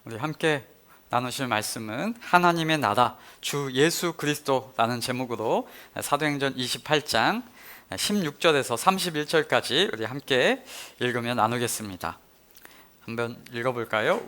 우리 함께 나누실 말씀은 하나님의 나라 주 예수 그리스도라는 제목으로 사도행전 28장 16절에서 31절까지 우리 함께 읽으며 나누겠습니다. 한번 읽어볼까요?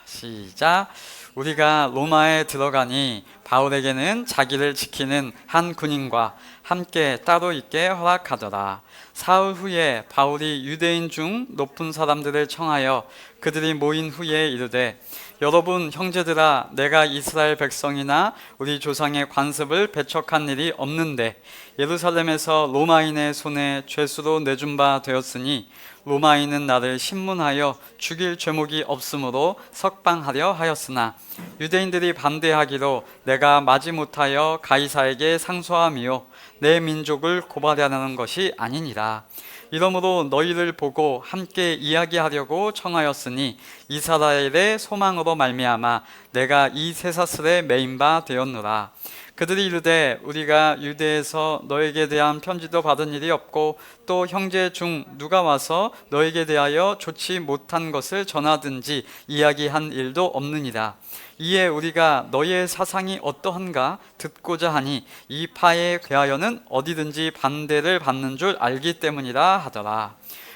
시작. 우리가 로마에 들어가니 바울에게는 자기를 지키는 한 군인과 함께 따로 있게 허락하더라. 사흘 후에 바울이 유대인 중 높은 사람들을 청하여 그들이 모인 후에 이르되, 여러분 형제들아, 내가 이스라엘 백성이나 우리 조상의 관습을 배척한 일이 없는데 예루살렘에서 로마인의 손에 죄수로 내준 바 되었으니 로마인은 나를 신문하여 죽일 죄목이 없으므로 석방하려 하였으나 유대인들이 반대하기로 내가 마지못하여 가이사에게 상소함이요 내 민족을 고발하려는 것이 아니니라. 이러므로 너희를 보고 함께 이야기하려고 청하였으니 이스라엘의 소망으로 말미암아 내가 이 쇠사슬에 매인 바 되었노라. 그들이 이르되, 우리가 유대에서 너에게 대한 편지도 받은 일이 없고 또 형제 중 누가 와서 너에게 대하여 좋지 못한 것을 전하든지 이야기한 일도 없느니라. 이에 우리가 너희의 사상이 어떠한가 듣고자 하니 이 파에 대하여는 어디든지 반대를 받는 줄 알기 때문이라 하더라.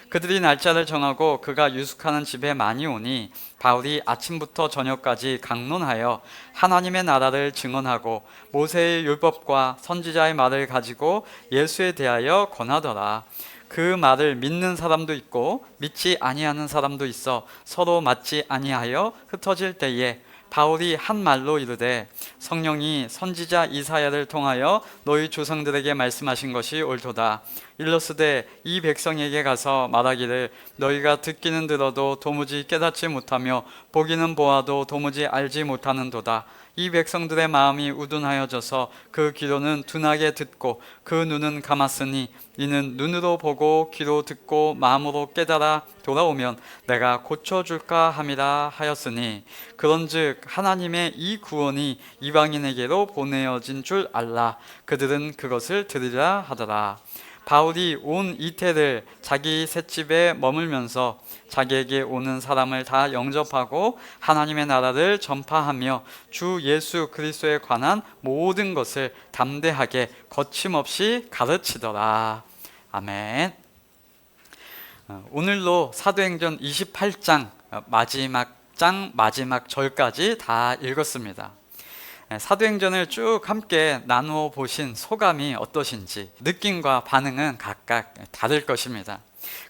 그들이 날짜를 정하고 그가 유숙하는 집에 많이 오니 바울이 아침부터 저녁까지 강론하여 하나님의 나라를 증언하고 모세의 율법과 선지자의 말을 가지고 예수에 대하여 권하더라. 그 말을 믿는 사람도 있고 믿지 아니하는 사람도 있어 서로 맞지 아니하여 흩어질 때에 바울이 한 말로 이르되, 성령이 선지자 이사야를 통하여 너희 조상들에게 말씀하신 것이 옳도다. 일러스되 이 백성에게 가서 말하기를, 너희가 듣기는 들어도 도무지 깨닫지 못하며 보기는 보아도 도무지 알지 못하는도다. 이 백성들의 마음이 우둔하여져서 그 귀로는 둔하게 듣고 그 눈은 감았으니 이는 눈으로 보고 귀로 듣고 마음으로 깨달아 돌아오면 내가 고쳐줄까 함이라 하였으니, 그런즉 하나님의 이 구원이 이방인에게로 보내어진 줄 알라. 그들은 그것을 들으라 하더라. 바울이 온 이태를 자기 셋집에 머물면서 자기에게 오는 사람을 다 영접하고 하나님의 나라를 전파하며 주 예수 그리스도에 관한 모든 것을 담대하게 거침없이 가르치더라. 아멘. 오늘로 사도행전 28장 마지막 절까지 다 읽었습니다. 사도행전을 쭉 함께 나누어 보신 소감이 어떠신지, 느낌과 반응은 각각 다를 것입니다.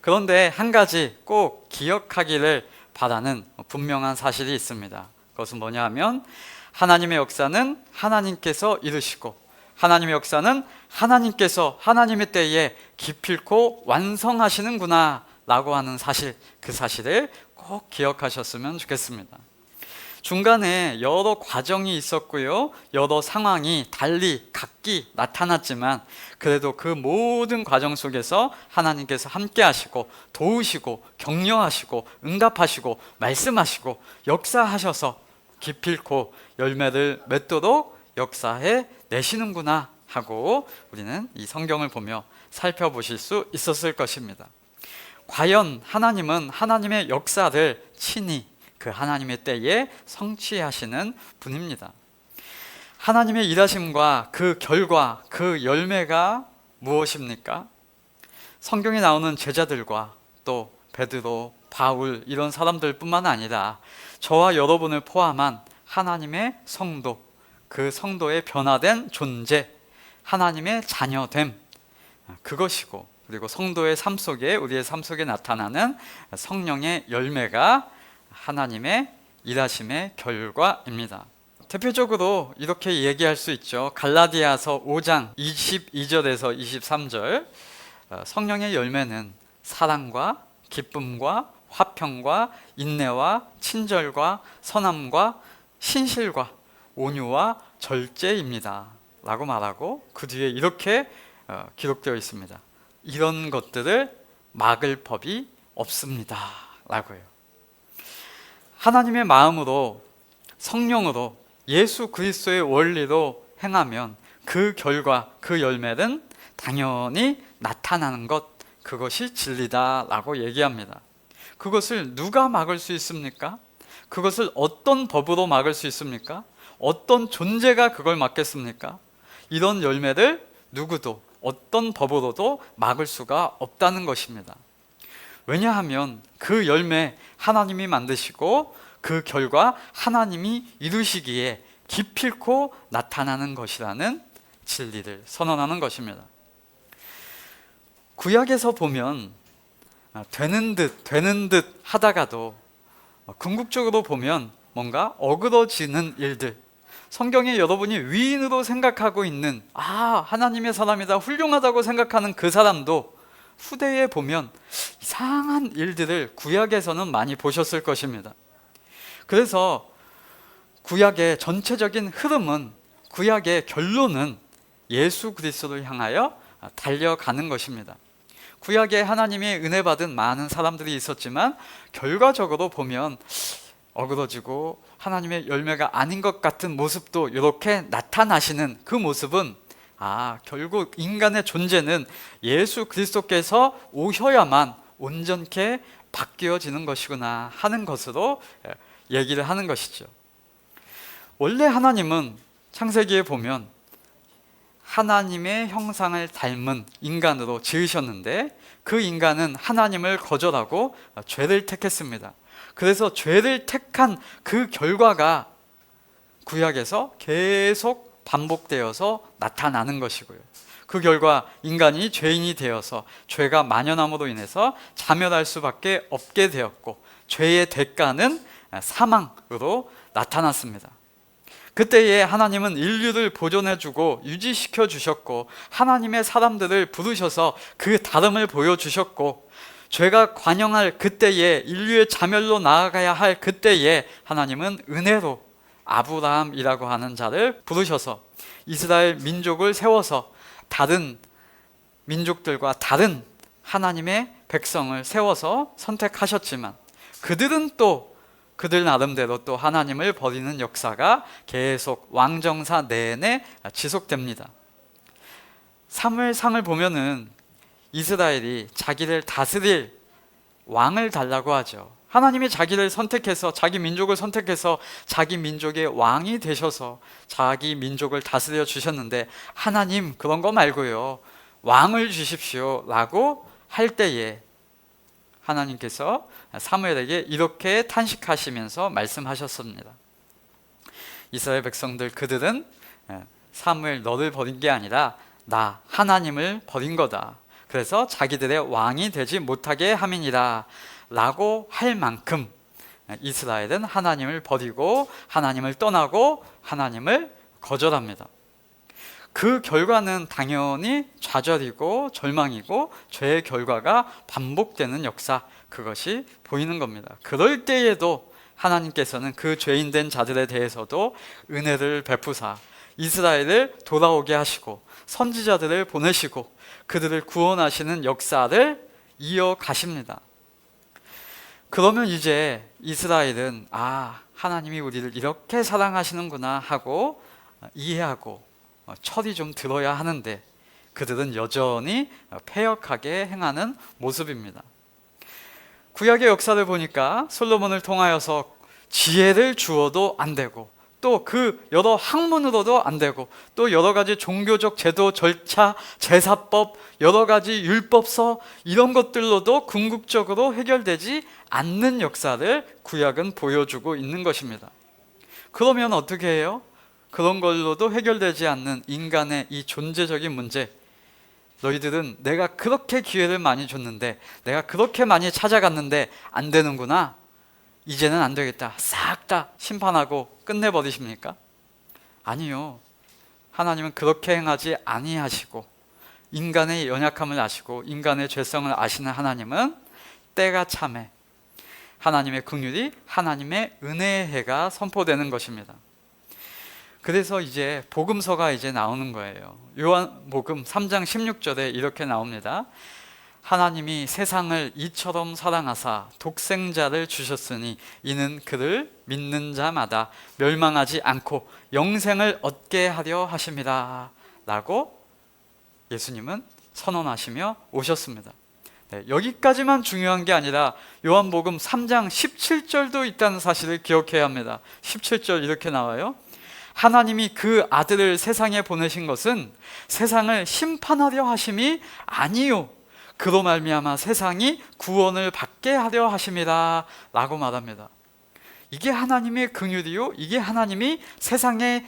그런데 한 가지 꼭 기억하기를 바라는 분명한 사실이 있습니다. 그것은 뭐냐 하면, 하나님의 역사는 하나님께서 이루시고 하나님의 역사는 하나님께서 하나님의 때에 기필코 완성하시는구나 라고 하는 사실, 그 사실을 꼭 기억하셨으면 좋겠습니다. 중간에 여러 과정이 있었고요, 여러 상황이 달리 각기 나타났지만 그래도 그 모든 과정 속에서 하나님께서 함께 하시고 도우시고 격려하시고 응답하시고 말씀하시고 역사하셔서 기필코 열매를 맺도록 역사해 내시는구나 하고 우리는 이 성경을 보며 살펴보실 수 있었을 것입니다. 과연 하나님은 하나님의 역사를 친히 그 하나님의 때에 성취하시는 분입니다. 하나님의 일하심과 그 결과, 그 열매가 무엇입니까? 성경에 나오는 제자들과 또 베드로, 바울 이런 사람들 뿐만 아니라 저와 여러분을 포함한 하나님의 성도, 그 성도의 변화된 존재, 하나님의 자녀됨, 그것이고, 그리고 성도의 삶 속에, 우리의 삶 속에 나타나는 성령의 열매가 하나님의 일하심의 결과입니다. 대표적으로 이렇게 얘기할 수 있죠. 갈라디아서 5장 22절에서 23절, 성령의 열매는 사랑과 기쁨과 화평과 인내와 친절과 선함과 신실과 온유와 절제입니다 라고 말하고, 그 뒤에 이렇게 기록되어 있습니다. 이런 것들을 막을 법이 없습니다 라고요. 하나님의 마음으로, 성령으로, 예수 그리스도의 원리로 행하면 그 결과, 그 열매는 당연히 나타나는 것, 그것이 진리다라고 얘기합니다. 그것을 누가 막을 수 있습니까? 그것을 어떤 법으로 막을 수 있습니까? 어떤 존재가 그걸 막겠습니까? 이런 열매를 누구도 어떤 법으로도 막을 수가 없다는 것입니다. 왜냐하면 그 열매 하나님이 만드시고 그 결과 하나님이 이루시기에 기필코 나타나는 것이라는 진리를 선언하는 것입니다. 구약에서 보면 되는 듯 하다가도 궁극적으로 보면 뭔가 어그러지는 일들, 성경에 여러분이 위인으로 생각하고 있는 하나님의 사람이다, 훌륭하다고 생각하는 그 사람도 후대에 보면 이상한 일들을 구약에서는 많이 보셨을 것입니다. 그래서 구약의 전체적인 흐름은, 구약의 결론은 예수 그리스도를 향하여 달려가는 것입니다. 구약에 하나님의 은혜 받은 많은 사람들이 있었지만 결과적으로 보면 어그러지고 하나님의 열매가 아닌 것 같은 모습도 이렇게 나타나시는 그 모습은 결국 인간의 존재는 예수 그리스도께서 오셔야만 온전케 바뀌어지는 것이구나 하는 것으로 얘기를 하는 것이죠. 원래 하나님은 창세기에 보면 하나님의 형상을 닮은 인간으로 지으셨는데 그 인간은 하나님을 거절하고 죄를 택했습니다. 그래서 죄를 택한 그 결과가 구약에서 계속 반복되어서 나타나는 것이고요. 그 결과 인간이 죄인이 되어서 죄가 만연함으로 인해서 자멸할 수밖에 없게 되었고 죄의 대가는 사망으로 나타났습니다. 그때에 하나님은 인류를 보존해주고 유지시켜 주셨고 하나님의 사람들을 부르셔서 그 다름을 보여주셨고 죄가 관영할 그때에, 인류의 자멸로 나아가야 할 그때에 하나님은 은혜로 아브라함이라고 하는 자를 부르셔서 이스라엘 민족을 세워서 다른 민족들과 다른 하나님의 백성을 세워서 선택하셨지만 그들은 또 그들 나름대로 또 하나님을 버리는 역사가 계속 왕정사 내내 지속됩니다. 사무엘상을 보면은 이스라엘이 자기를 다스릴 왕을 달라고 하죠. 하나님이 자기를 선택해서, 자기 민족을 선택해서 자기 민족의 왕이 되셔서 자기 민족을 다스려 주셨는데 하나님 그런 거 말고요, 왕을 주십시오 라고 할 때에 하나님께서 사무엘에게 이렇게 탄식하시면서 말씀하셨습니다. 이스라엘 백성들, 그들은 사무엘 너를 버린 게 아니라 나 하나님을 버린 거다. 그래서 자기들의 왕이 되지 못하게 함이니라 라고 할 만큼 이스라엘은 하나님을 버리고 하나님을 떠나고 하나님을 거절합니다. 그 결과는 당연히 좌절이고 절망이고 죄의 결과가 반복되는 역사, 그것이 보이는 겁니다. 그럴 때에도 하나님께서는 그 죄인된 자들에 대해서도 은혜를 베푸사 이스라엘을 돌아오게 하시고 선지자들을 보내시고 그들을 구원하시는 역사를 이어가십니다. 그러면 이제 이스라엘은 하나님이 우리를 이렇게 사랑하시는구나 하고 이해하고 철이 좀 들어야 하는데 그들은 여전히 패역하게 행하는 모습입니다. 구약의 역사를 보니까 솔로몬을 통하여서 지혜를 주어도 안 되고 또 그 여러 학문으로도 안 되고 또 여러 가지 종교적 제도, 절차, 제사법, 여러 가지 율법서 이런 것들로도 궁극적으로 해결되지 않는 역사를 구약은 보여주고 있는 것입니다. 그러면 어떻게 해요? 그런 걸로도 해결되지 않는 인간의 이 존재적인 문제, 너희들은 내가 그렇게 기회를 많이 줬는데 내가 그렇게 많이 찾아갔는데 안 되는구나, 이제는 안 되겠다, 싹 다 심판하고 끝내버리십니까? 아니요. 하나님은 그렇게 행하지 아니하시고 인간의 연약함을 아시고 인간의 죄성을 아시는 하나님은 때가 참에 하나님의 긍휼이, 하나님의 은혜의 해가 선포되는 것입니다. 그래서 이제 복음서가 이제 나오는 거예요. 요한복음 3장 16절에 이렇게 나옵니다. 하나님이 세상을 이처럼 사랑하사 독생자를 주셨으니 이는 그를 믿는 자마다 멸망하지 않고 영생을 얻게 하려 하심이라 라고 예수님은 선언하시며 오셨습니다. 네, 여기까지만 중요한 게 아니라 요한복음 3장 17절도 있다는 사실을 기억해야 합니다. 17절 이렇게 나와요. 하나님이 그 아들을 세상에 보내신 것은 세상을 심판하려 하심이 아니요 그로 말미암아 세상이 구원을 받게 하려 하심이라 라고 말합니다. 이게 하나님의 긍휼이요 이게 하나님이 세상에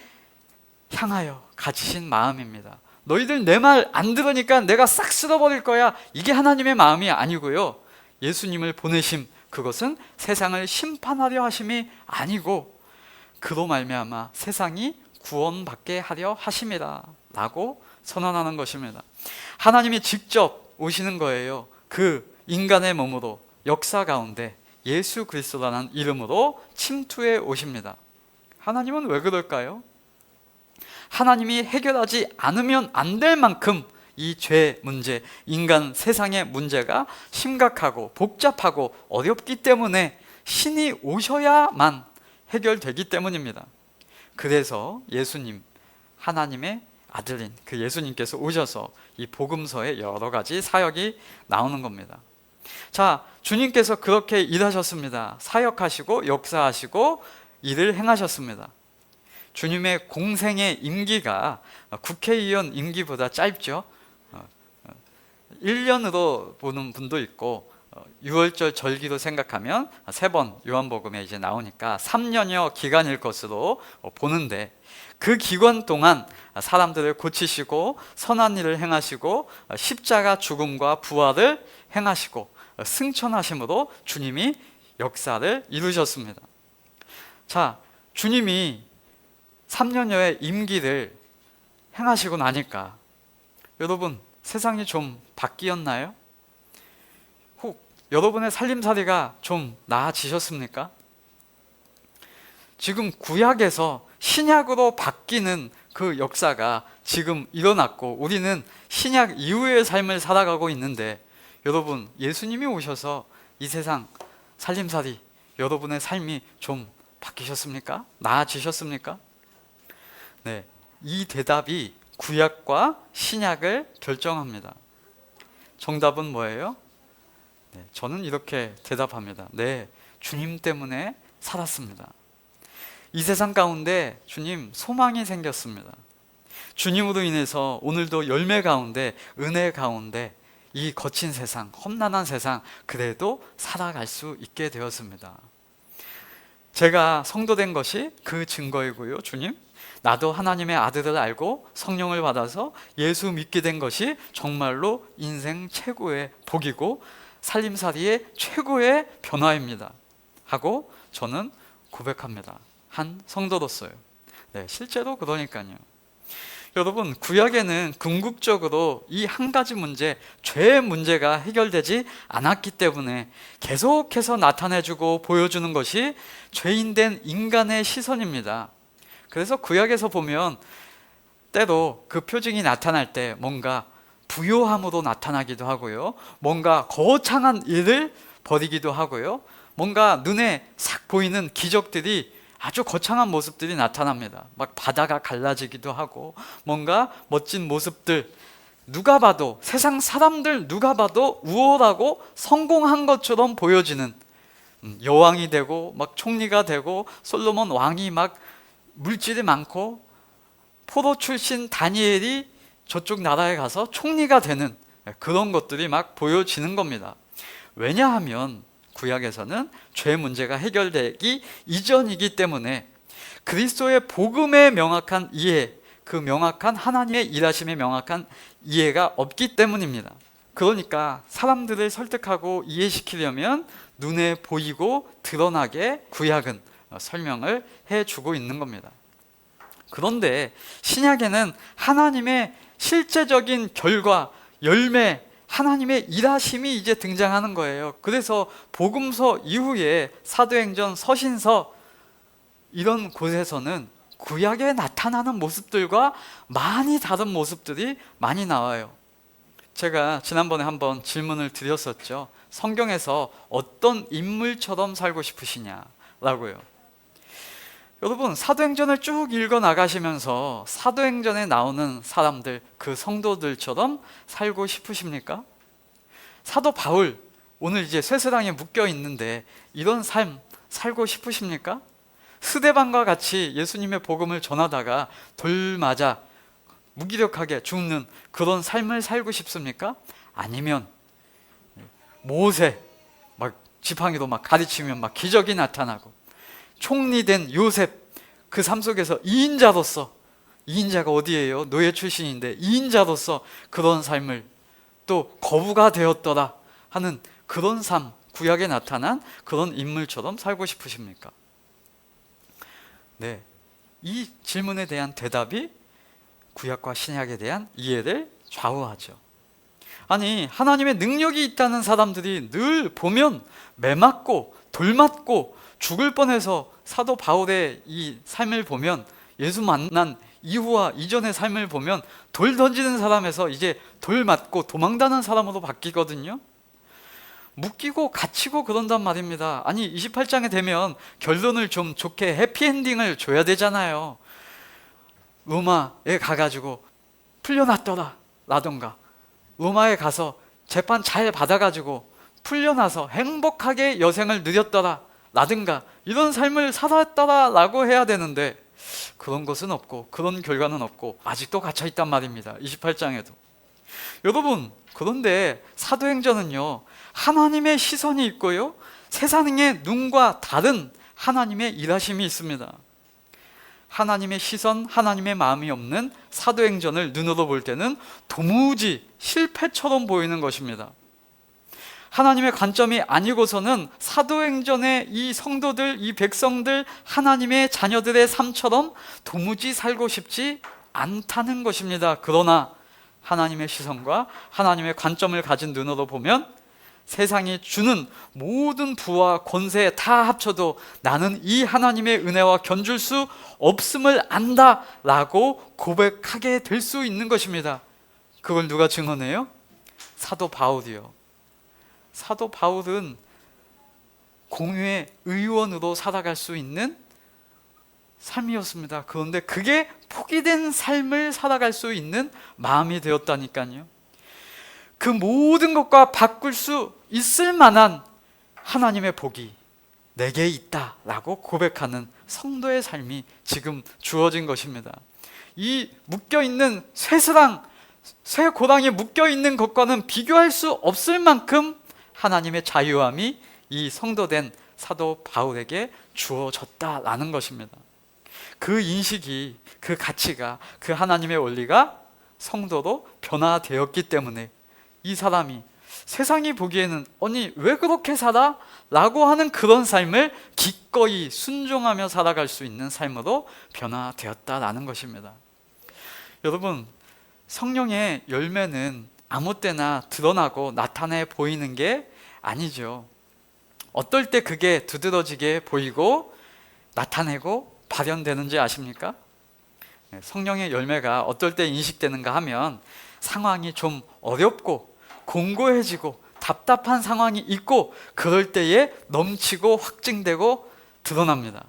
향하여 가지신 마음입니다. 너희들 내 말 안 들으니까 내가 싹 쓸어버릴 거야, 이게 하나님의 마음이 아니고요, 예수님을 보내심, 그것은 세상을 심판하려 하심이 아니고 그로 말미암아 세상이 구원받게 하려 하심이라 라고 선언하는 것입니다. 하나님이 직접 오시는 거예요. 그 인간의 몸으로 역사 가운데 예수 그리스도라는 이름으로 침투해 오십니다. 하나님은 왜 그럴까요? 하나님이 해결하지 않으면 안 될 만큼 이 죄 문제, 인간 세상의 문제가 심각하고 복잡하고 어렵기 때문에 신이 오셔야만 해결되기 때문입니다. 그래서 예수님, 하나님의 아들인 그 예수님께서 오셔서 이 복음서에 여러 가지 사역이 나오는 겁니다. 자, 주님께서 그렇게 일하셨습니다. 사역하시고 역사하시고 일을 행하셨습니다. 주님의 공생의 임기가 국회의원 임기보다 짧죠. 1년으로 보는 분도 있고 6월절 절기로 생각하면 3번 요한복음에 이제 나오니까 3년여 기간일 것으로 보는데, 그 기간 동안 사람들을 고치시고 선한 일을 행하시고 십자가 죽음과 부활을 행하시고 승천하심으로 주님이 역사를 이루셨습니다. 자, 주님이 3년여의 임기를 행하시고 나니까 여러분, 세상이 좀 바뀌었나요? 혹 여러분의 살림살이가 좀 나아지셨습니까? 지금 구약에서 신약으로 바뀌는 그 역사가 지금 일어났고 우리는 신약 이후의 삶을 살아가고 있는데, 여러분, 예수님이 오셔서 이 세상 살림살이, 여러분의 삶이 좀 바뀌셨습니까? 나아지셨습니까? 네, 이 대답이 구약과 신약을 결정합니다. 정답은 뭐예요? 네, 저는 이렇게 대답합니다. 네, 주님 때문에 살았습니다. 이 세상 가운데 주님 소망이 생겼습니다. 주님으로 인해서 오늘도 열매 가운데, 은혜 가운데 이 거친 세상, 험난한 세상 그래도 살아갈 수 있게 되었습니다. 제가 성도된 것이 그 증거이고요. 주님, 나도 하나님의 아들을 알고 성령을 받아서 예수 믿게 된 것이 정말로 인생 최고의 복이고 살림살이의 최고의 변화입니다 하고 저는 고백합니다. 한 성도로서요. 네, 실제로 그러니까요. 여러분, 구약에는 궁극적으로 이 한 가지 문제, 죄의 문제가 해결되지 않았기 때문에 계속해서 나타내주고 보여주는 것이 죄인된 인간의 시선입니다. 그래서 구약에서 보면 때로 그 표징이 나타날 때 뭔가 부요함으로 나타나기도 하고요, 뭔가 거창한 일을 벌이기도 하고요, 뭔가 눈에 싹 보이는 기적들이, 아주 거창한 모습들이 나타납니다. 막 바다가 갈라지기도 하고 뭔가 멋진 모습들, 누가 봐도, 세상 사람들 누가 봐도 우월하고 성공한 것처럼 보여지는, 여왕이 되고 막 총리가 되고 솔로몬 왕이 막 물질이 많고 포로 출신 다니엘이 저쪽 나라에 가서 총리가 되는 그런 것들이 막 보여지는 겁니다. 왜냐하면 구약에서는 죄 문제가 해결되기 이전이기 때문에 그리스도의 복음의 명확한 이해, 그 명확한 하나님의 일하심의 명확한 이해가 없기 때문입니다. 그러니까 사람들을 설득하고 이해시키려면 눈에 보이고 드러나게 구약은 설명을 해주고 있는 겁니다. 그런데 신약에는 하나님의 실제적인 결과, 열매, 하나님의 일하심이 이제 등장하는 거예요. 그래서 복음서 이후에 사도행전, 서신서 이런 곳에서는 구약에 나타나는 모습들과 많이 다른 모습들이 많이 나와요. 제가 지난번에 한번 질문을 드렸었죠. 성경에서 어떤 인물처럼 살고 싶으시냐라고요. 여러분, 사도행전을 쭉 읽어 나가시면서 사도행전에 나오는 사람들, 그 성도들처럼 살고 싶으십니까? 사도 바울, 오늘 이제 쇠사랑에 묶여 있는데 이런 삶 살고 싶으십니까? 스데반과 같이 예수님의 복음을 전하다가 돌 맞아 무기력하게 죽는 그런 삶을 살고 싶습니까? 아니면 모세 막 지팡이로 막 가르치면 막 기적이 나타나고 총리된 요셉 그 삶 속에서 2인자로서, 2인자가 어디예요? 노예 출신인데 2인자로서 그런 삶을 또 거부가 되었더라 하는 그런 삶, 구약에 나타난 그런 인물처럼 살고 싶으십니까? 네, 이 질문에 대한 대답이 구약과 신약에 대한 이해를 좌우하죠. 아니, 하나님의 능력이 있다는 사람들이 늘 보면 매 맞고 돌 맞고 죽을 뻔해서 사도 바울의 이 삶을 보면, 예수 만난 이후와 이전의 삶을 보면 돌 던지는 사람에서 이제 돌 맞고 도망다는 사람으로 바뀌거든요. 묶이고 갇히고 그런단 말입니다. 아니, 28장에 되면 결론을 좀 좋게 해피엔딩을 줘야 되잖아요. 로마에 가가지고 풀려났더라 라던가, 로마에 가서 재판 잘 받아가지고 풀려나서 행복하게 여생을 누렸더라 라든가 이런 삶을 살았더라 라고 해야 되는데 그런 것은 없고 그런 결과는 없고 아직도 갇혀있단 말입니다. 28장에도. 여러분, 그런데 사도행전은요, 하나님의 시선이 있고요, 세상의 눈과 다른 하나님의 일하심이 있습니다. 하나님의 시선, 하나님의 마음이 없는 사도행전을 눈으로 볼 때는 도무지 실패처럼 보이는 것입니다. 하나님의 관점이 아니고서는 사도행전의 이 성도들, 이 백성들, 하나님의 자녀들의 삶처럼 도무지 살고 싶지 않다는 것입니다. 그러나 하나님의 시선과 하나님의 관점을 가진 눈으로 보면 세상이 주는 모든 부와 권세 다 합쳐도 나는 이 하나님의 은혜와 견줄 수 없음을 안다 라고 고백하게 될 수 있는 것입니다. 그걸 누가 증언해요? 사도 바울이요. 사도 바울은 공유의 의원으로 살아갈 수 있는 삶이었습니다. 그런데 그게 포기된 삶을 살아갈 수 있는 마음이 되었다니까요. 그 모든 것과 바꿀 수 있을 만한 하나님의 복이 내게 있다 라고 고백하는 성도의 삶이 지금 주어진 것입니다. 이 묶여있는 쇠사랑, 쇠고랑이 묶여있는 것과는 비교할 수 없을 만큼 하나님의 자유함이 이 성도된 사도 바울에게 주어졌다라는 것입니다. 그 인식이, 그 가치가, 그 하나님의 원리가 성도로 변화되었기 때문에 이 사람이 세상이 보기에는 아니 왜 그렇게 살아? 라고 하는 그런 삶을 기꺼이 순종하며 살아갈 수 있는 삶으로 변화되었다라는 것입니다. 여러분, 성령의 열매는 아무 때나 드러나고 나타내 보이는 게 아니죠. 어떨 때 그게 두드러지게 보이고 나타내고 발현되는지 아십니까? 성령의 열매가 어떨 때 인식되는가 하면 상황이 좀 어렵고 공고해지고 답답한 상황이 있고 그럴 때에 넘치고 확증되고 드러납니다.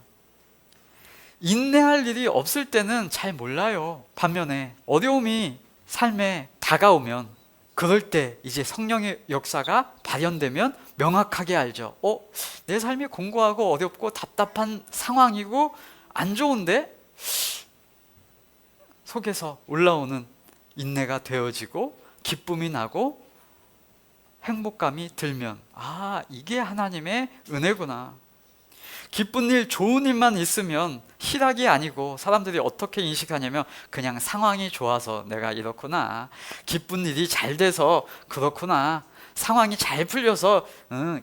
인내할 일이 없을 때는 잘 몰라요. 반면에 어려움이 삶에 다가오면 그럴 때 이제 성령의 역사가 발현되면 명확하게 알죠. 내 삶이 공고하고 어렵고 답답한 상황이고 안 좋은데 속에서 올라오는 인내가 되어지고 기쁨이 나고 행복감이 들면 이게 하나님의 은혜구나. 기쁜 일, 좋은 일만 있으면 희락이 아니고 사람들이 어떻게 인식하냐면 그냥 상황이 좋아서 내가 이렇구나, 기쁜 일이 잘 돼서 그렇구나, 상황이 잘 풀려서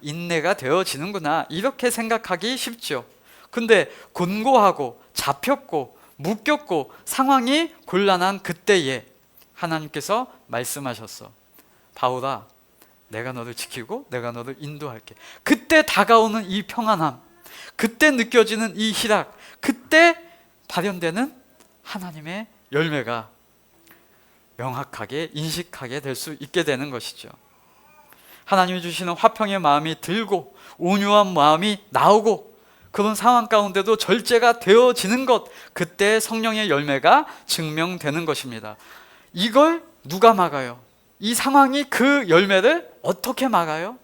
인내가 되어지는구나, 이렇게 생각하기 쉽죠. 근데 곤고하고 잡혔고 묶였고 상황이 곤란한 그때에 하나님께서 말씀하셨어. 바울아, 내가 너를 지키고 내가 너를 인도할게. 그때 다가오는 이 평안함, 그때 느껴지는 이 희락, 그때 발현되는 하나님의 열매가 명확하게 인식하게 될 수 있게 되는 것이죠. 하나님이 주시는 화평의 마음이 들고 온유한 마음이 나오고 그런 상황 가운데도 절제가 되어지는 것, 그때 성령의 열매가 증명되는 것입니다. 이걸 누가 막아요? 이 상황이 그 열매를 어떻게 막아요?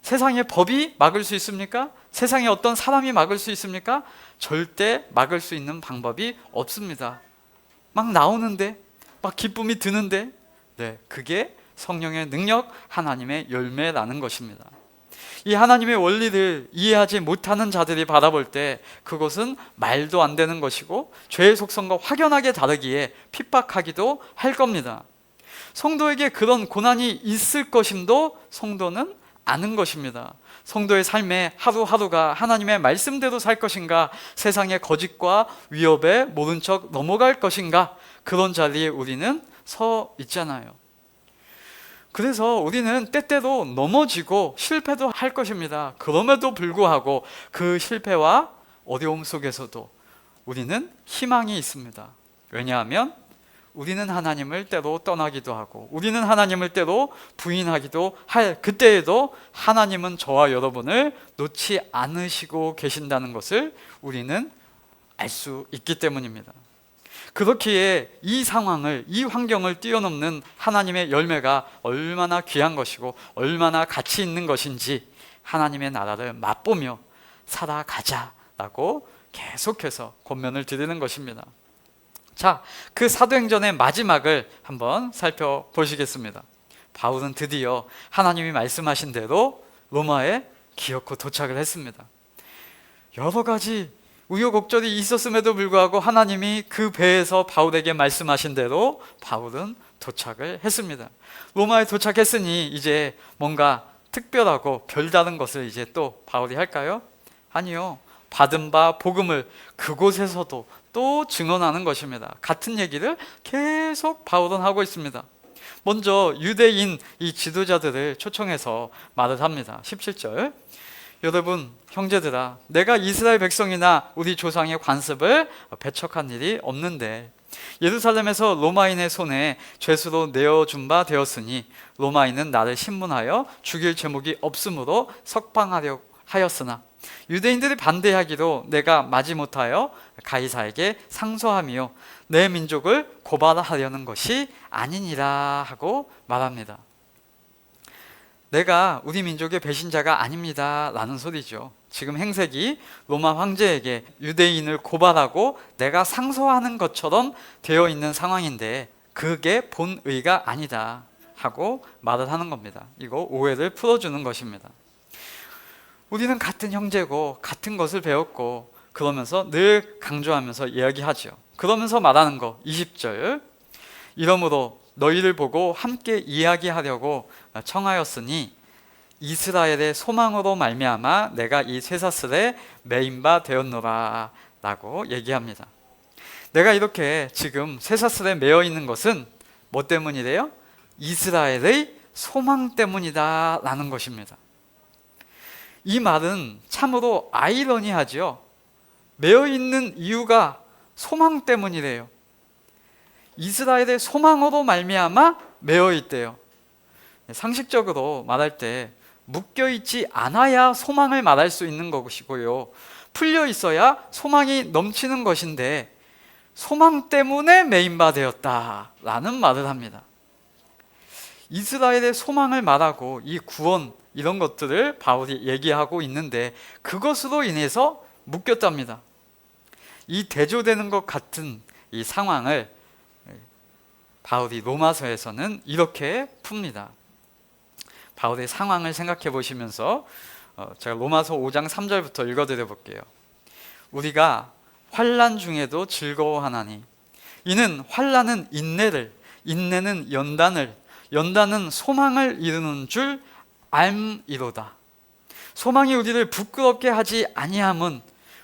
세상의 법이 막을 수 있습니까? 세상에 어떤 사람이 막을 수 있습니까? 절대 막을 수 있는 방법이 없습니다. 막 나오는데, 막 기쁨이 드는데, 네, 그게 성령의 능력, 하나님의 열매라는 것입니다. 이 하나님의 원리를 이해하지 못하는 자들이 바라볼 때 그것은 말도 안 되는 것이고 죄의 속성과 확연하게 다르기에 핍박하기도 할 겁니다. 성도에게 그런 고난이 있을 것임도 성도는 아는 것입니다. 성도의 삶에 하루하루가 하나님의 말씀대로 살 것인가, 세상의 거짓과 위협에 모른 척 넘어갈 것인가, 그런 자리에 우리는 서 있잖아요. 그래서 우리는 때때로 넘어지고 실패도 할 것입니다. 그럼에도 불구하고 그 실패와 어려움 속에서도 우리는 희망이 있습니다. 왜냐하면 우리는 하나님을 때로 떠나기도 하고 우리는 하나님을 때로 부인하기도 할 그때에도 하나님은 저와 여러분을 놓지 않으시고 계신다는 것을 우리는 알 수 있기 때문입니다. 그렇기에 이 상황을, 이 환경을 뛰어넘는 하나님의 열매가 얼마나 귀한 것이고 얼마나 가치 있는 것인지 하나님의 나라를 맛보며 살아가자라고 계속해서 권면을 드리는 것입니다. 자, 그 사도행전의 마지막을 한번 살펴보시겠습니다. 바울은 드디어 하나님이 말씀하신 대로 로마에 기어코 도착을 했습니다. 여러 가지 우여곡절이 있었음에도 불구하고 하나님이 그 배에서 바울에게 말씀하신 대로 바울은 도착을 했습니다. 로마에 도착했으니 이제 뭔가 특별하고 별다른 것을 이제 또 바울이 할까요? 아니요. 받은 바 복음을 그곳에서도 또 증언하는 것입니다. 같은 얘기를 계속 바울은 하고 있습니다. 먼저 유대인 이 지도자들을 초청해서 말을 합니다. 17절, 여러분 형제들아, 내가 이스라엘 백성이나 우리 조상의 관습을 배척한 일이 없는데 예루살렘에서 로마인의 손에 죄수로 내어준 바 되었으니 로마인은 나를 신문하여 죽일 제목이 없으므로 석방하려 하였으나 유대인들이 반대하기로 내가 마지못하여 가이사에게 상소하며 내 민족을 고발하려는 것이 아니니라 하고 말합니다. 내가 우리 민족의 배신자가 아닙니다 라는 소리죠. 지금 행색이 로마 황제에게 유대인을 고발하고 내가 상소하는 것처럼 되어 있는 상황인데 그게 본의가 아니다 하고 말을 하는 겁니다. 이거 오해를 풀어주는 것입니다. 우리는 같은 형제고 같은 것을 배웠고 그러면서 늘 강조하면서 이야기하죠. 그러면서 말하는 거 20절, 이러므로 너희를 보고 함께 이야기하려고 청하였으니 이스라엘의 소망으로 말미암아 내가 이 쇠사슬에 매인 바 되었노라 라고 얘기합니다. 내가 이렇게 지금 쇠사슬에 매여 있는 것은 뭐 때문이래요? 이스라엘의 소망 때문이다 라는 것입니다. 이 말은 참으로 아이러니하죠. 매여 있는 이유가 소망 때문이래요. 이스라엘의 소망으로 말미암아 매여 있대요. 상식적으로 말할 때 묶여 있지 않아야 소망을 말할 수 있는 것이고요, 풀려 있어야 소망이 넘치는 것인데 소망 때문에 매인 바 되었다라는 말을 합니다. 이스라엘의 소망을 말하고 이 구원 이런 것들을 바울이 얘기하고 있는데 그것으로 인해서 묶였답니다. 이 대조되는 것 같은 이 상황을 바울이 로마서에서는 이렇게 풉니다. 바울의 상황을 생각해 보시면서 제가 로마서 5장 3절부터 읽어드려 볼게요. 우리가 환난 중에도 즐거워하나니 이는 환난은 인내를, 인내는 연단을, 연단은 소망을 이루는 줄 알미로다. 소망이 우리를 부끄럽게 하지 아니함은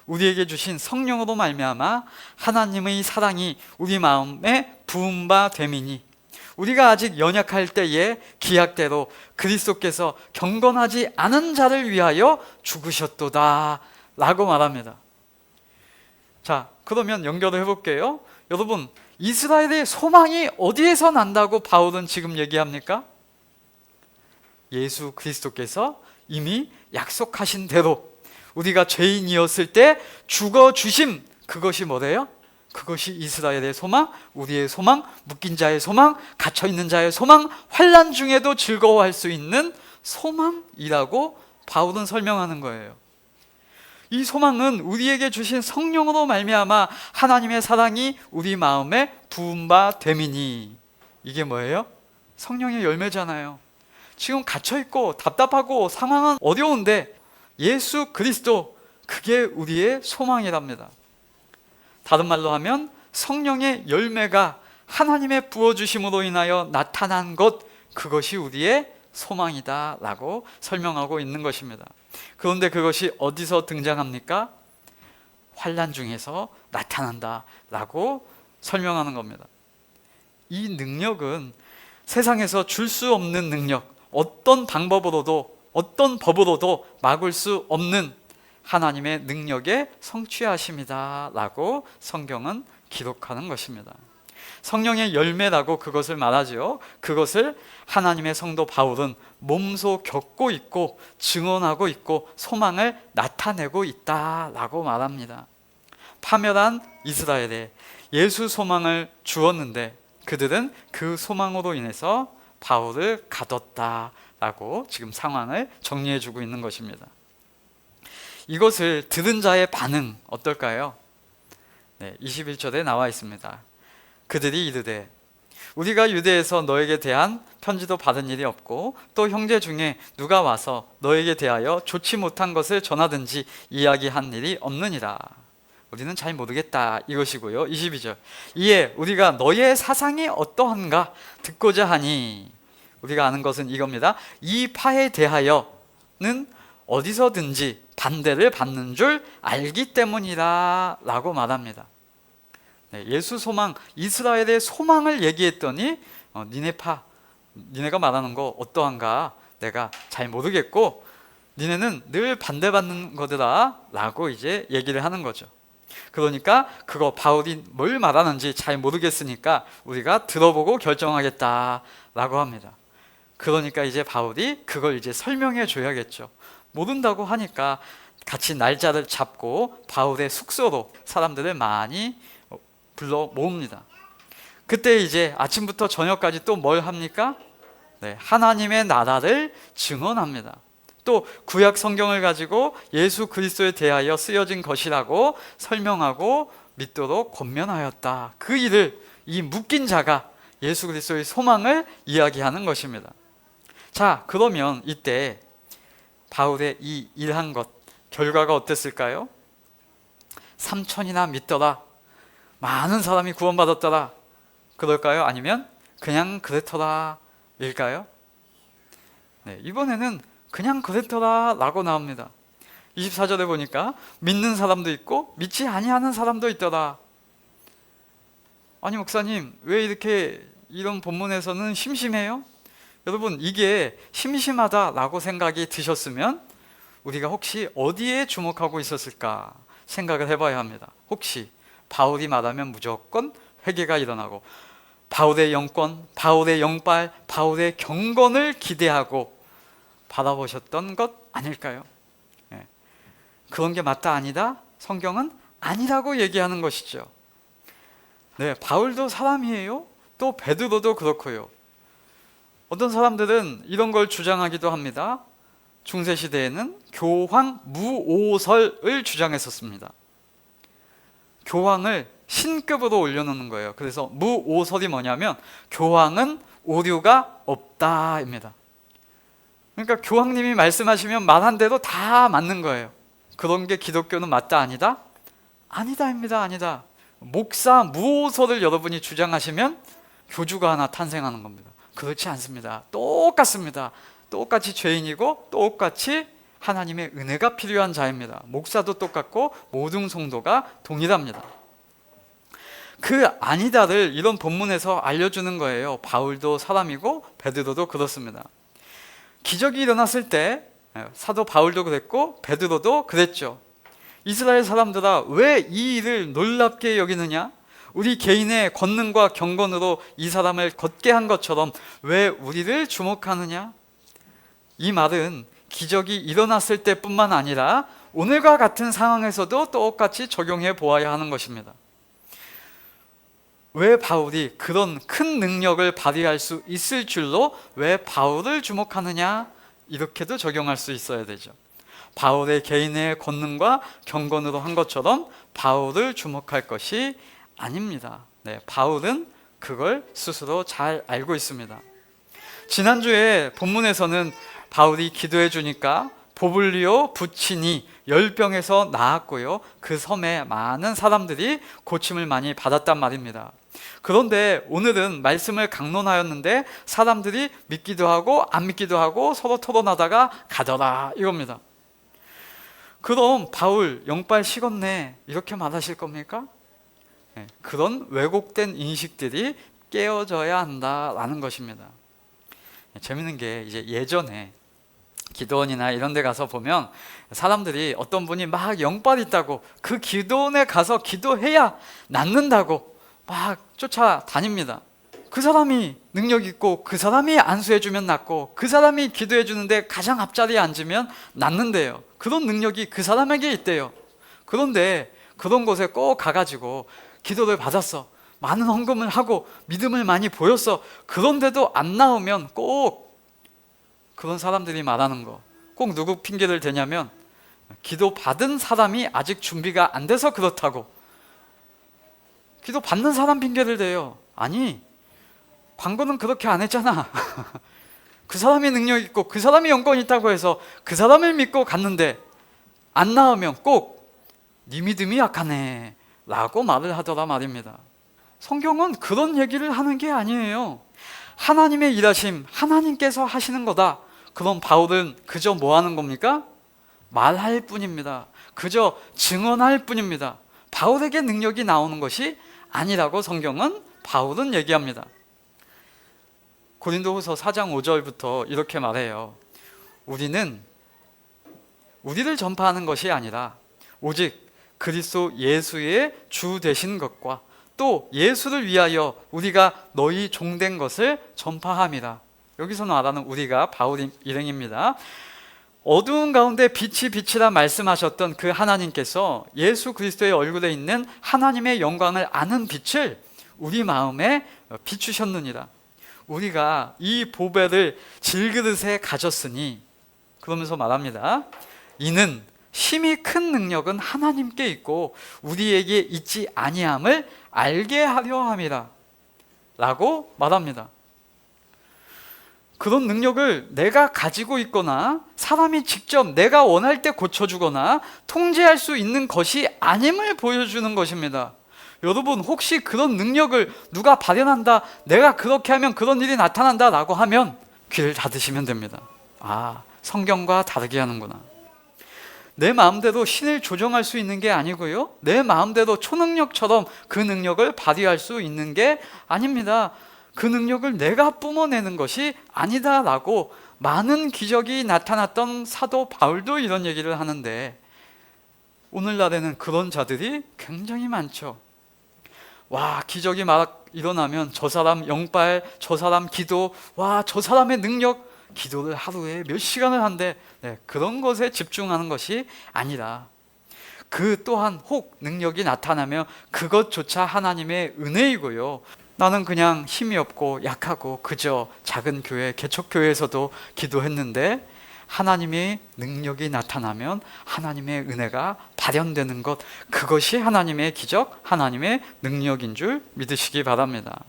우리에게 주신 성령으로 말미암아 하나님의 사랑이 우리 마음에 부은 바 됨이니 우리가 아직 연약할 때에 기약대로 그리스도께서 경건하지 않은 자를 위하여 죽으셨도다 라고 말합니다. 자, 그러면 연결을 해볼게요. 여러분, 이스라엘의 소망이 어디에서 난다고 바울은 지금 얘기합니까? 예수 그리스도께서 이미 약속하신 대로 우리가 죄인이었을 때 죽어주심, 그것이 뭐래요? 그것이 이스라엘의 소망, 우리의 소망, 묶인 자의 소망, 갇혀있는 자의 소망, 환난 중에도 즐거워할 수 있는 소망이라고 바울은 설명하는 거예요. 이 소망은 우리에게 주신 성령으로 말미암아 하나님의 사랑이 우리 마음에 부은 바 됨이니. 이게 뭐예요? 성령의 열매잖아요. 지금 갇혀있고 답답하고 상황은 어려운데 예수 그리스도, 그게 우리의 소망이랍니다. 다른 말로 하면 성령의 열매가 하나님의 부어주심으로 인하여 나타난 것, 그것이 우리의 소망이다 라고 설명하고 있는 것입니다. 그런데 그것이 어디서 등장합니까? 환난 중에서 나타난다 라고 설명하는 겁니다. 이 능력은 세상에서 줄 수 없는 능력, 어떤 방법으로도 어떤 법으로도 막을 수 없는 하나님의 능력의 성취하심이다 라고 성경은 기록하는 것입니다. 성령의 열매라고 그것을 말하죠. 그것을 하나님의 성도 바울은 몸소 겪고 있고 증언하고 있고 소망을 나타내고 있다라고 말합니다. 파멸한 이스라엘에 예수 소망을 주었는데 그들은 그 소망으로 인해서 바울을 가뒀다라고 지금 상황을 정리해주고 있는 것입니다. 이것을 들은 자의 반응 어떨까요? 21절에 나와 있습니다. 그들이 이르되 우리가 유대에서 너에게 대한 편지도 받은 일이 없고 또 형제 중에 누가 와서 너에게 대하여 좋지 못한 것을 전하든지 이야기한 일이 없느니라. 우리는 잘 모르겠다 이것이고요. 22절 이에 우리가 너의 사상이 어떠한가 듣고자 하니. 우리가 아는 것은 이겁니다. 이 파에 대하여는 어디서든지 반대를 받는 줄 알기 때문이라 라고 말합니다. 예수 소망, 이스라엘의 소망을 얘기했더니 니네가 말하는 거 어떠한가 내가 잘 모르겠고 니네는 늘 반대받는 거더라 라고 이제 얘기를 하는 거죠. 그러니까 그거 바울이 뭘 말하는지 잘 모르겠으니까 우리가 들어보고 결정하겠다 라고 합니다. 그러니까 이제 바울이 그걸 이제 설명해 줘야겠죠. 모른다고 하니까 같이 날짜를 잡고 바울의 숙소로 사람들을 많이 불러 모읍니다. 그때 이제 아침부터 저녁까지 또 뭘 합니까? 하나님의 나라를 증언합니다. 또 구약 성경을 가지고 예수 그리스도에 대하여 쓰여진 것이라고 설명하고 믿도록 권면하였다. 그 일을 이 묶인 자가 예수 그리스도의 소망을 이야기하는 것입니다. 자, 그러면 이때 바울의 이 일한 것 결과가 어땠을까요? 3천이나 믿더라, 많은 사람이 구원받았더라, 그럴까요? 아니면 그냥 그랬더라 일까요? 이번에는 그냥 그랬더라 라고 나옵니다. 24절에 보니까 믿는 사람도 있고 믿지 아니하는 사람도 있더라. 아니 목사님 왜 이렇게 이런 본문에서는 심심해요? 여러분 이게 심심하다라고 생각이 드셨으면 우리가 혹시 어디에 주목하고 있었을까 생각을 해봐야 합니다. 혹시 바울이 말하면 무조건 회개가 일어나고 바울의 영권, 바울의 영빨, 바울의 경건을 기대하고 바라보셨던 것 아닐까요? 그런 게 맞다 아니다? 성경은 아니라고 얘기하는 것이죠. 바울도 사람이에요. 또 베드로도 그렇고요. 어떤 사람들은 이런 걸 주장하기도 합니다. 중세시대에는 교황 무오설을 주장했었습니다. 교황을 신급으로 올려놓는 거예요. 그래서 무오설이 뭐냐면 교황은 오류가 없다입니다. 그러니까 교황님이 말씀하시면 말한 대로 다 맞는 거예요. 그런 게 기독교는 맞다 아니다? 아니다입니다. 아니다. 목사 무오설을 여러분이 주장하시면 교주가 하나 탄생하는 겁니다. 그렇지 않습니다. 똑같습니다. 똑같이 죄인이고 똑같이 하나님의 은혜가 필요한 자입니다. 목사도 똑같고 모든 성도가 동일합니다. 그 아니다를 이런 본문에서 알려주는 거예요. 바울도 사람이고 베드로도 그렇습니다. 기적이 일어났을 때 사도 바울도 그랬고 베드로도 그랬죠. 이스라엘 사람들아 왜 이 일을 놀랍게 여기느냐? 우리 개인의 권능과 경건으로 이 사람을 걷게 한 것처럼 왜 우리를 주목하느냐? 이 말은 기적이 일어났을 때뿐만 아니라 오늘과 같은 상황에서도 똑같이 적용해 보아야 하는 것입니다. 왜 바울이 그런 큰 능력을 발휘할 수 있을 줄로 왜 바울을 주목하느냐, 이렇게도 적용할 수 있어야 되죠. 바울의 개인의 권능과 경건으로 한 것처럼 바울을 주목할 것이 아닙니다. 네, 바울은 그걸 스스로 잘 알고 있습니다. 지난주에 본문에서는 바울이 기도해 주니까 보블리오 부친이 열병에서 나았고요, 그 섬에 많은 사람들이 고침을 많이 받았단 말입니다. 그런데 오늘은 말씀을 강론하였는데 사람들이 믿기도 하고 안 믿기도 하고 서로 토론하다가 가더라 이겁니다. 그럼 바울 영빨 식었네 이렇게 말하실 겁니까? 네, 그런 왜곡된 인식들이 깨어져야 한다라는 것입니다. 재밌는 게 이제 예전에 기도원이나 이런 데 가서 보면 사람들이 어떤 분이 막 영빨 있다고 그 기도원에 가서 기도해야 낫는다고 막 쫓아다닙니다. 그 사람이 능력 있고 그 사람이 안수해주면 낫고 그 사람이 기도해주는데 가장 앞자리에 앉으면 낫는데요, 그런 능력이 그 사람에게 있대요. 그런데 그런 곳에 꼭 가가지고 기도를 받았어, 많은 헌금을 하고 믿음을 많이 보였어. 그런데도 안 나오면 꼭 그런 사람들이 말하는 거, 꼭 누구 핑계를 대냐면 기도 받은 사람이 아직 준비가 안 돼서 그렇다고. 기도 받는 사람 핑계를 대요. 아니, 광고는 그렇게 안 했잖아. 그 사람이 능력 있고 그 사람이 영권 있다고 해서 그 사람을 믿고 갔는데 안 나오면 꼭 네 믿음이 약하네 라고 말을 하더라 말입니다. 성경은 그런 얘기를 하는 게 아니에요. 하나님의 일하심, 하나님께서 하시는 거다. 그럼 바울은 그저 뭐 하는 겁니까? 말할 뿐입니다. 그저 증언할 뿐입니다. 바울에게 능력이 나오는 것이 아니라고 성경은, 바울은 얘기합니다. 고린도후서 4장 5절부터 이렇게 말해요. 우리는 우리를 전파하는 것이 아니라 오직 그리스도 예수의 주 되신 것과 또 예수를 위하여 우리가 너희 종된 것을 전파함이라. 여기서 말하는 우리가 바울 일행입니다. 어두운 가운데 빛이 빛이라 말씀하셨던 그 하나님께서 예수 그리스도의 얼굴에 있는 하나님의 영광을 아는 빛을 우리 마음에 비추셨느니라. 우리가 이 보배를 질그릇에 가졌으니, 그러면서 말합니다. 이는 심히 큰 능력은 하나님께 있고 우리에게 있지 아니함을 알게 하려 함이라 라고 말합니다. 그런 능력을 내가 가지고 있거나 사람이 직접 내가 원할 때 고쳐주거나 통제할 수 있는 것이 아님을 보여주는 것입니다. 여러분, 혹시 그런 능력을 누가 발현한다, 내가 그렇게 하면 그런 일이 나타난다 라고 하면 귀를 닫으시면 됩니다. 아, 성경과 다르게 하는구나. 내 마음대로 신을 조정할 수 있는 게 아니고요, 내 마음대로 초능력처럼 그 능력을 발휘할 수 있는 게 아닙니다. 그 능력을 내가 뿜어내는 것이 아니다라고 많은 기적이 나타났던 사도 바울도 이런 얘기를 하는데, 오늘날에는 그런 자들이 굉장히 많죠. 와, 기적이 막 일어나면 저 사람 영빨, 저 사람 기도, 와, 저 사람의 능력, 기도를 하루에 몇 시간을 한대. 네, 그런 것에 집중하는 것이 아니라 그 또한 혹 능력이 나타나면 그것조차 하나님의 은혜이고요, 나는 그냥 힘이 없고 약하고 그저 작은 교회, 개척교회에서도 기도했는데 하나님의 능력이 나타나면 하나님의 은혜가 발현되는 것, 그것이 하나님의 기적, 하나님의 능력인 줄 믿으시기 바랍니다.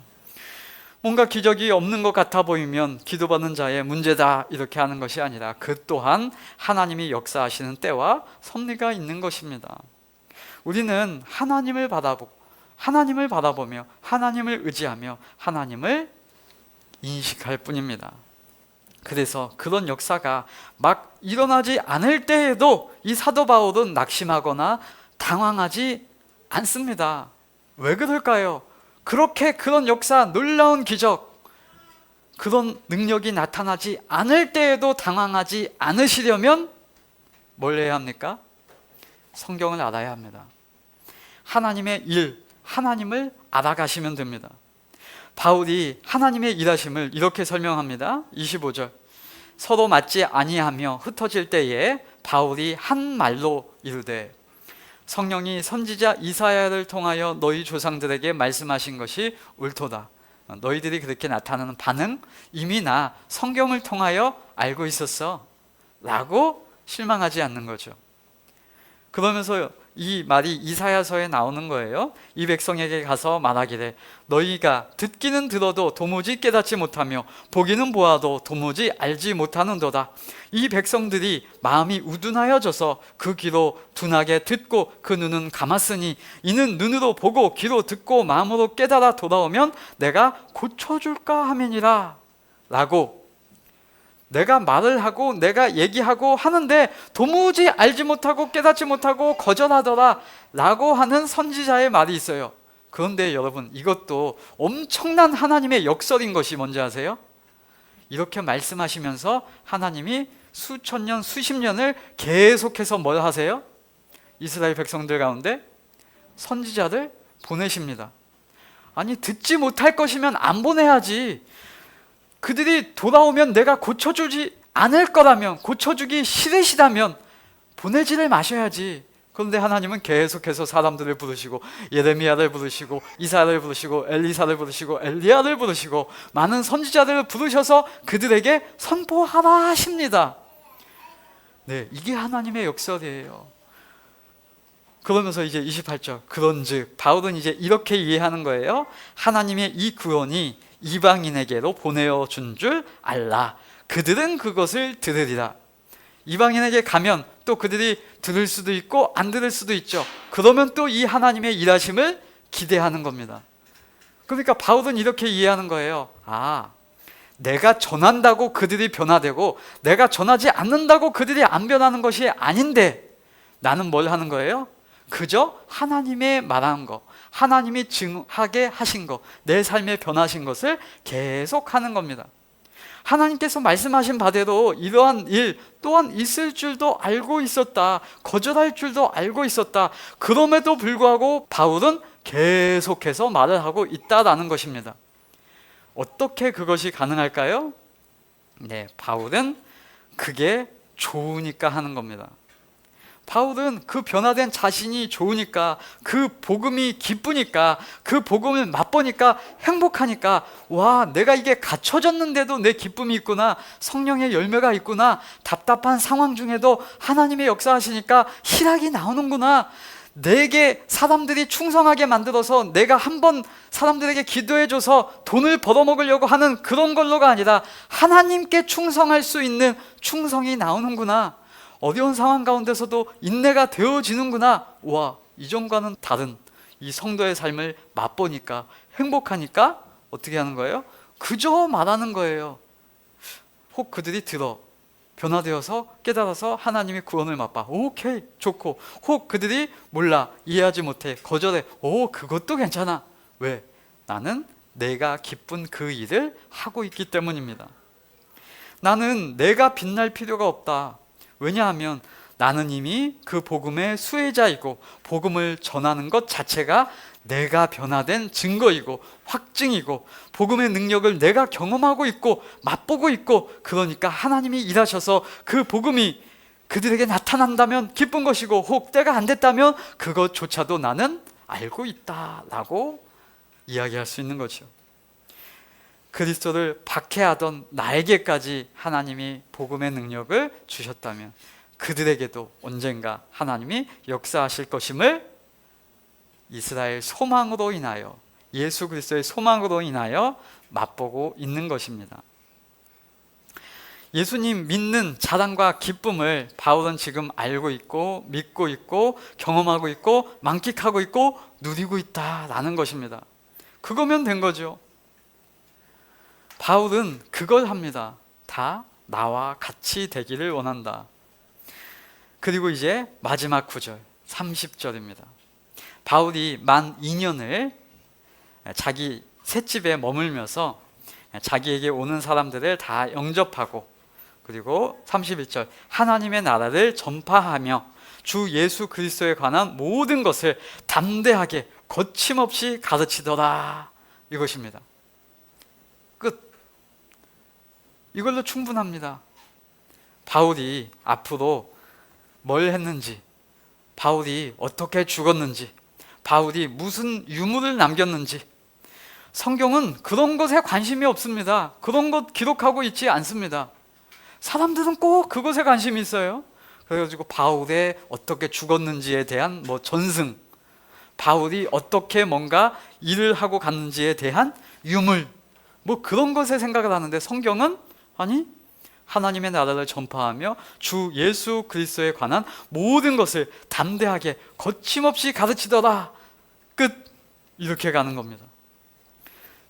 뭔가 기적이 없는 것 같아 보이면 기도받는 자의 문제다 이렇게 하는 것이 아니라 그 또한 하나님이 역사하시는 때와 섭리가 있는 것입니다. 우리는 하나님을 바라보며 하나님을 의지하며 하나님을 인식할 뿐입니다. 그래서 그런 역사가 막 일어나지 않을 때에도 이 사도 바울은 낙심하거나 당황하지 않습니다. 왜 그럴까요? 그렇게 그런 역사, 놀라운 기적, 그런 능력이 나타나지 않을 때에도 당황하지 않으시려면 뭘 해야 합니까? 성경을 알아야 합니다. 하나님의 일, 하나님을 알아가시면 됩니다. 바울이 하나님의 일하심을 이렇게 설명합니다. 25절. 서로 맞지 아니하며 흩어질 때에 바울이 한 말로 이르되, 성령이 선지자 이사야를 통하여 너희 조상들에게 말씀하신 것이 옳도다. 너희들이 그렇게 나타나는 반응 이미 나 성경을 통하여 알고 있었어 라고 실망하지 않는 거죠. 그러면서 이 말이 이사야서에 나오는 거예요. 이 백성에게 가서 말하기를 너희가 듣기는 들어도 도무지 깨닫지 못하며 보기는 보아도 도무지 알지 못하는도다. 이 백성들이 마음이 우둔하여져서 그 귀로 둔하게 듣고 그 눈은 감았으니 이는 눈으로 보고 귀로 듣고 마음으로 깨달아 돌아오면 내가 고쳐줄까 함이니라 라고, 내가 말을 하고 내가 얘기하고 하는데 도무지 알지 못하고 깨닫지 못하고 거절하더라 라고 하는 선지자의 말이 있어요. 그런데 여러분, 이것도 엄청난 하나님의 역설인 것이 뭔지 아세요? 이렇게 말씀하시면서 하나님이 수천 년 수십 년을 계속해서 뭘 하세요? 이스라엘 백성들 가운데 선지자들 보내십니다. 아니, 듣지 못할 것이면 안 보내야지. 그들이 돌아오면 내가 고쳐주지 않을 거라면, 고쳐주기 싫으시다면 보내지를 마셔야지. 그런데 하나님은 계속해서 사람들을 부르시고 예레미야를 부르시고 이사야를 부르시고 엘리사를 부르시고 엘리야를 부르시고 많은 선지자들을 부르셔서 그들에게 선포하라 하십니다. 네, 이게 하나님의 역설이에요. 그러면서 이제 28절, 그런즉 바울은 이제 이렇게 이해하는 거예요. 하나님의 이 구원이 이방인에게로 보내어 준 줄 알라. 그들은 그것을 들으리라. 이방인에게 가면 또 그들이 들을 수도 있고 안 들을 수도 있죠. 그러면 또 이 하나님의 일하심을 기대하는 겁니다. 그러니까 바울은 이렇게 이해하는 거예요. 아, 내가 전한다고 그들이 변화되고 내가 전하지 않는다고 그들이 안 변하는 것이 아닌데 나는 뭘 하는 거예요? 그저 하나님의 말한 거, 하나님이 증하게 하신 거, 내 삶에 변하신 것을 계속하는 겁니다. 하나님께서 말씀하신 바대로 이러한 일 또한 있을 줄도 알고 있었다. 거절할 줄도 알고 있었다. 그럼에도 불구하고 바울은 계속해서 말을 하고 있다라는 것입니다. 어떻게 그것이 가능할까요? 네, 바울은 그게 좋으니까 하는 겁니다. 바울은 그 변화된 자신이 좋으니까, 그 복음이 기쁘니까, 그 복음을 맛보니까 행복하니까, 와, 내가 이게 갇혀졌는데도 내 기쁨이 있구나, 성령의 열매가 있구나, 답답한 상황 중에도 하나님의 역사하시니까 희락이 나오는구나, 내게 사람들이 충성하게 만들어서 내가 한번 사람들에게 기도해줘서 돈을 벌어먹으려고 하는 그런 걸로가 아니라 하나님께 충성할 수 있는 충성이 나오는구나, 어려운 상황 가운데서도 인내가 되어지는구나. 와, 이전과는 다른 이 성도의 삶을 맛보니까 행복하니까 어떻게 하는 거예요? 그저 말하는 거예요. 혹 그들이 들어 변화되어서 깨달아서 하나님의 구원을 맛봐. 오케이, 좋고. 혹 그들이 몰라, 이해하지 못해, 거절해. 오, 그것도 괜찮아. 왜? 나는 내가 기쁜 그 일을 하고 있기 때문입니다. 나는 내가 빛날 필요가 없다. 왜냐하면 나는 이미 그 복음의 수혜자이고 복음을 전하는 것 자체가 내가 변화된 증거이고 확증이고 복음의 능력을 내가 경험하고 있고 맛보고 있고, 그러니까 하나님이 일하셔서 그 복음이 그들에게 나타난다면 기쁜 것이고 혹 때가 안 됐다면 그것조차도 나는 알고 있다라고 이야기할 수 있는 거죠. 그리스도를 박해하던 나에게까지 하나님이 복음의 능력을 주셨다면 그들에게도 언젠가 하나님이 역사하실 것임을 이스라엘 소망으로 인하여, 예수 그리스도의 소망으로 인하여 맛보고 있는 것입니다. 예수님 믿는 자랑과 기쁨을 바울은 지금 알고 있고 믿고 있고 경험하고 있고 만끽하고 있고 누리고 있다라는 것입니다. 그거면 된 거죠. 바울은 그걸 합니다. 다 나와 같이 되기를 원한다. 그리고 이제 마지막 구절 30절입니다. 바울이 만 2년을 자기 셋집에 머물면서 자기에게 오는 사람들을 다 영접하고, 그리고 31절 하나님의 나라를 전파하며 주 예수 그리스도에 관한 모든 것을 담대하게 거침없이 가르치더라, 이것입니다. 끝. 이걸로 충분합니다. 바울이 앞으로 뭘 했는지, 바울이 어떻게 죽었는지, 바울이 무슨 유물을 남겼는지, 성경은 그런 것에 관심이 없습니다. 그런 것 기록하고 있지 않습니다. 사람들은 꼭 그것에 관심이 있어요. 그래가지고 바울의 어떻게 죽었는지에 대한 전승, 바울이 어떻게 뭔가 일을 하고 갔는지에 대한 유물, 그런 것에 생각을 하는데, 성경은 아니, 하나님의 나라를 전파하며 주 예수 그리스도에 관한 모든 것을 담대하게 거침없이 가르치더라. 끝. 이렇게 가는 겁니다.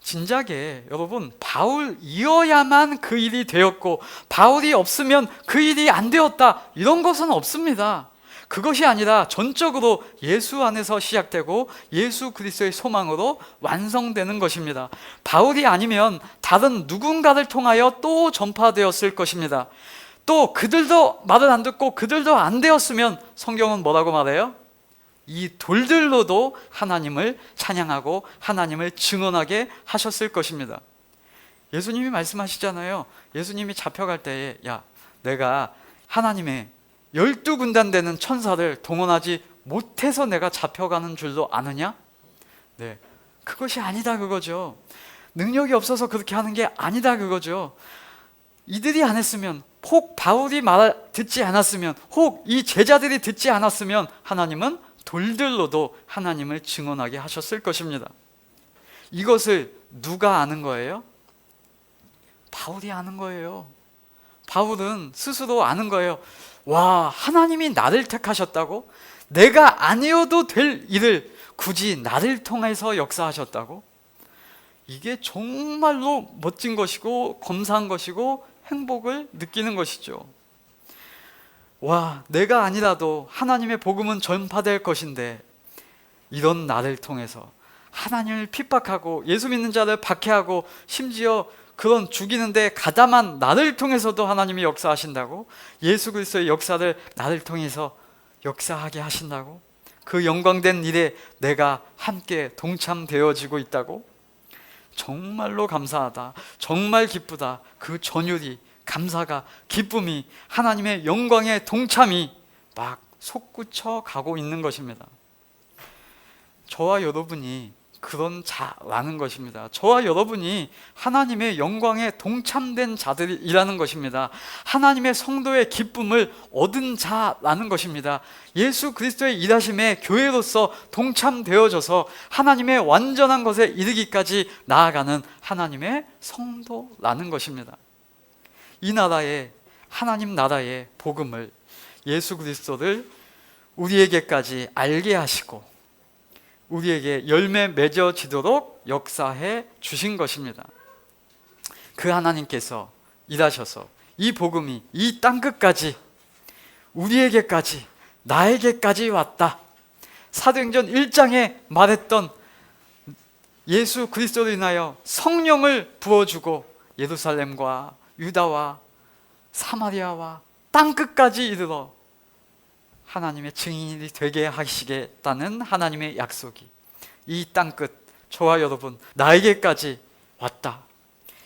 진작에 여러분, 바울이어야만 그 일이 되었고 바울이 없으면 그 일이 안 되었다, 이런 것은 없습니다. 그것이 아니라 전적으로 예수 안에서 시작되고 예수 그리스도의 소망으로 완성되는 것입니다. 바울이 아니면 다른 누군가를 통하여 또 전파되었을 것입니다. 또 그들도 말을 안 듣고 그들도 안 되었으면 성경은 뭐라고 말해요? 이 돌들로도 하나님을 찬양하고 하나님을 증언하게 하셨을 것입니다. 예수님이 말씀하시잖아요. 예수님이 잡혀갈 때에, 야, 내가 하나님의 12군단 되는 천사를 동원하지 못해서 내가 잡혀가는 줄도 아느냐? 네, 그것이 아니다 그거죠. 능력이 없어서 그렇게 하는 게 아니다 그거죠. 이들이 안 했으면, 혹 바울이 말 듣지 않았으면, 혹 이 제자들이 듣지 않았으면 하나님은 돌들로도 하나님을 증언하게 하셨을 것입니다. 이것을 누가 아는 거예요? 바울이 아는 거예요. 바울은 스스로 아는 거예요. 와, 하나님이 나를 택하셨다고? 내가 아니어도 될 일을 굳이 나를 통해서 역사하셨다고? 이게 정말로 멋진 것이고 감사한 것이고 행복을 느끼는 것이죠. 와, 내가 아니라도 하나님의 복음은 전파될 것인데, 이런 나를 통해서 하나님을 핍박하고 예수 믿는 자를 박해하고 심지어 그런 죽이는데 가담한 나를 통해서도 하나님이 역사하신다고? 예수 그리스도의 역사를 나를 통해서 역사하게 하신다고? 그 영광된 일에 내가 함께 동참되어지고 있다고? 정말로 감사하다, 정말 기쁘다. 그 전율이, 감사가, 기쁨이, 하나님의 영광의 동참이 막 솟구쳐 가고 있는 것입니다. 저와 여러분이 그런 자라는 것입니다. 저와 여러분이 하나님의 영광에 동참된 자들이라는 것입니다. 하나님의 성도의 기쁨을 얻은 자라는 것입니다. 예수 그리스도의 일하심에 교회로서 동참되어져서 하나님의 완전한 것에 이르기까지 나아가는 하나님의 성도라는 것입니다. 이 나라의, 하나님 나라의 복음을, 예수 그리스도를 우리에게까지 알게 하시고 우리에게 열매 맺어지도록 역사해 주신 것입니다. 그 하나님께서 일하셔서 이 복음이 이 땅끝까지, 우리에게까지, 나에게까지 왔다. 사도행전 1장에 말했던 예수 그리스도로 인하여 성령을 부어주고 예루살렘과 유다와 사마리아와 땅끝까지 이르러 하나님의 증인이 되게 하시겠다는 하나님의 약속이 이 땅끝, 저와 여러분, 나에게까지 왔다.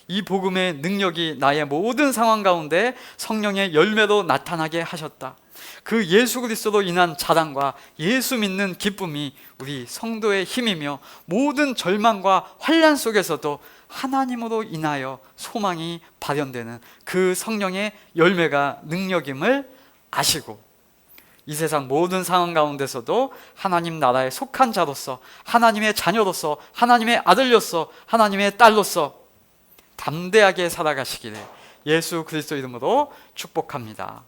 이 복음의 능력이 나의 모든 상황 가운데 성령의 열매로 나타나게 하셨다. 그 예수 그리스도로 인한 자랑과 예수 믿는 기쁨이 우리 성도의 힘이며 모든 절망과 환난 속에서도 하나님으로 인하여 소망이 발현되는 그 성령의 열매가 능력임을 아시고, 이 세상 모든 상황 가운데서도 하나님 나라에 속한 자로서, 하나님의 자녀로서, 하나님의 아들로서, 하나님의 딸로서 담대하게 살아가시기를 예수 그리스도 이름으로 축복합니다.